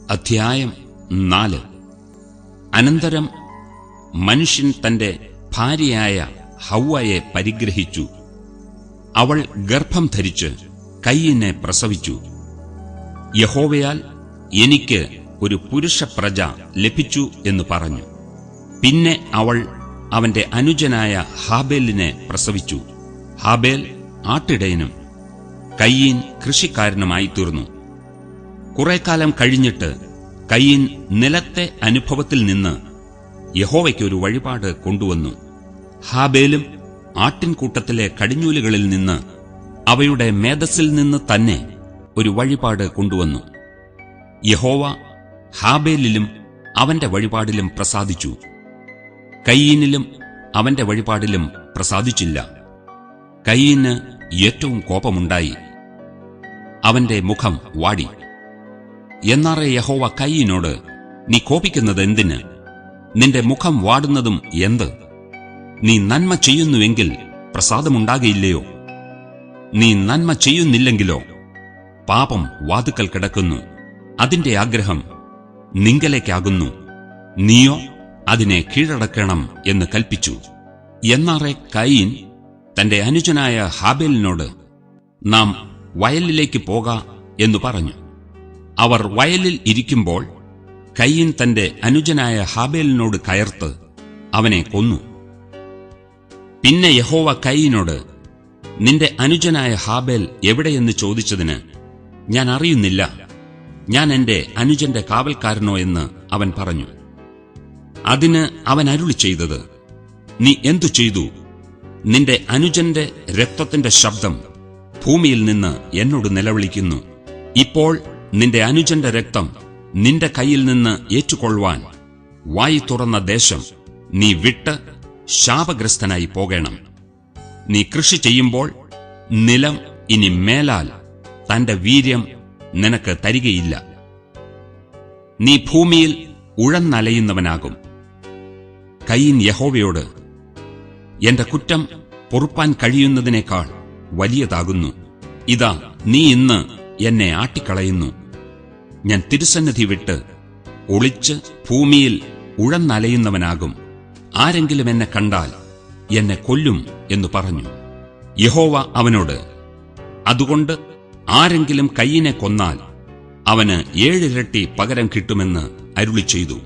അധ്യായം 4. അനന്തരം മനുഷ്യൻ തന്റെ ഭാര്യയായ ഹവ്വയെ പരിഗ്രഹിച്ചു. അവൾ ഗർഭം ധരിച്ച് കയീനെ പ്രസവിച്ചു. യഹോവയാൽ എനിക്ക് ഒരു പുരുഷപ്രജ ലഭിച്ചു എന്ന് പറഞ്ഞു. പിന്നെ അവൾ അവന്റെ അനുജനായ ഹാബേലിനെ പ്രസവിച്ചു. ഹാബേൽ ആട്ടിടയനും കയീൻ കൃഷിക്കാരനുമായിത്തീർന്നു. കുറേക്കാലം കഴിഞ്ഞിട്ട് കയീൻ നിലത്തെ അനുഭവത്തിൽ നിന്ന് യഹോവയ്ക്കൊരു വഴിപാട് കൊണ്ടുവന്നു. ഹാബേലും ആട്ടിൻകൂട്ടത്തിലെ കടിഞ്ഞൂലുകളിൽ നിന്ന് അവയുടെ മേധസ്സിൽ നിന്ന് തന്നെ ഒരു വഴിപാട് കൊണ്ടുവന്നു. യഹോവ ഹാബേലിലും അവന്റെ വഴിപാടിലും പ്രസാദിച്ചു, കയീനിലും അവന്റെ വഴിപാടിലും പ്രസാദിച്ചില്ല. കയീന് ഏറ്റവും കോപമുണ്ടായി, അവന്റെ മുഖം വാടി. എന്നാറെ യഹോവ കയീനോട്, നീ കോപിക്കുന്നത് എന്തിന്? നിന്റെ മുഖം വാടുന്നതും എന്ത്? നീ നന്മ ചെയ്യുന്നുവെങ്കിൽ പ്രസാദമുണ്ടാകയില്ലയോ? നീ നന്മ ചെയ്യുന്നില്ലെങ്കിലോ? പാപം വാതുക്കൽ കിടക്കുന്നു, അതിന്റെ ആഗ്രഹം നിങ്കലേക്കാകുന്നു, നീയോ അതിനെ കീഴടക്കണം എന്ന് കൽപ്പിച്ചു. എന്നാറെ കയീൻ തന്റെ അനുജനായ ഹാബേലിനോട്, നാം വയലിലേക്ക് പോക എന്നു പറഞ്ഞു. അവർ വയലിൽ ഇരിക്കുമ്പോൾ കയീൻ തന്റെ അനുജനായ ഹാബേലിനോട് കയർത്ത് അവനെ കൊന്നു. പിന്നെ യഹോവ കയീനോട്, നിന്റെ അനുജനായ ഹാബേൽ എവിടെയെന്ന് ചോദിച്ചതിന്, ഞാൻ അറിയുന്നില്ല, ഞാൻ എന്റെ അനുജന്റെ കാവൽക്കാരനോ എന്ന് അവൻ പറഞ്ഞു. അതിന് അവൻ അരുളി ചെയ്തത്, നീ എന്തു ചെയ്തു? നിന്റെ അനുജന്റെ രക്തത്തിന്റെ ശബ്ദം ഭൂമിയിൽ നിന്ന് എന്നോട് നിലവിളിക്കുന്നു. ഇപ്പോൾ നിന്റെ അനുജന്റെ രക്തം നിന്റെ കയ്യിൽ നിന്ന് ഏറ്റുകൊള്ളുവാൻ വായി തുറന്ന ദേശം നീ വിട്ട് ശാപഗ്രസ്തനായി പോകണം. നീ കൃഷി ചെയ്യുമ്പോൾ നിലം ഇനി മേലാൽ തന്റെ വീര്യം നിനക്ക് തരികയില്ല. നീ ഭൂമിയിൽ ഉഴന്നലയുന്നവനാകും. കയീൻ യഹോവയോട്, എന്റെ കുറ്റം പൊറുപ്പാൻ കഴിയുന്നതിനേക്കാൾ വലിയതാകുന്നു. ഇതാ, നീ ഇന്ന് എന്നെ ആട്ടിക്കളയുന്നു. ഞാൻ തിരുസന്നിധി വിട്ട് ഒളിച്ച് ഭൂമിയിൽ ഉഴന്നലയുന്നവനാകും. ആരെങ്കിലും എന്നെ കണ്ടാൽ എന്നെ കൊല്ലും എന്ന് പറഞ്ഞു. യഹോവ അവനോട്, അതുകൊണ്ട് ആരെങ്കിലും കയീനെ കൊന്നാൽ അവന് 7 ഇരട്ടി പകരം കിട്ടുമെന്ന് അരുളി ചെയ്തു.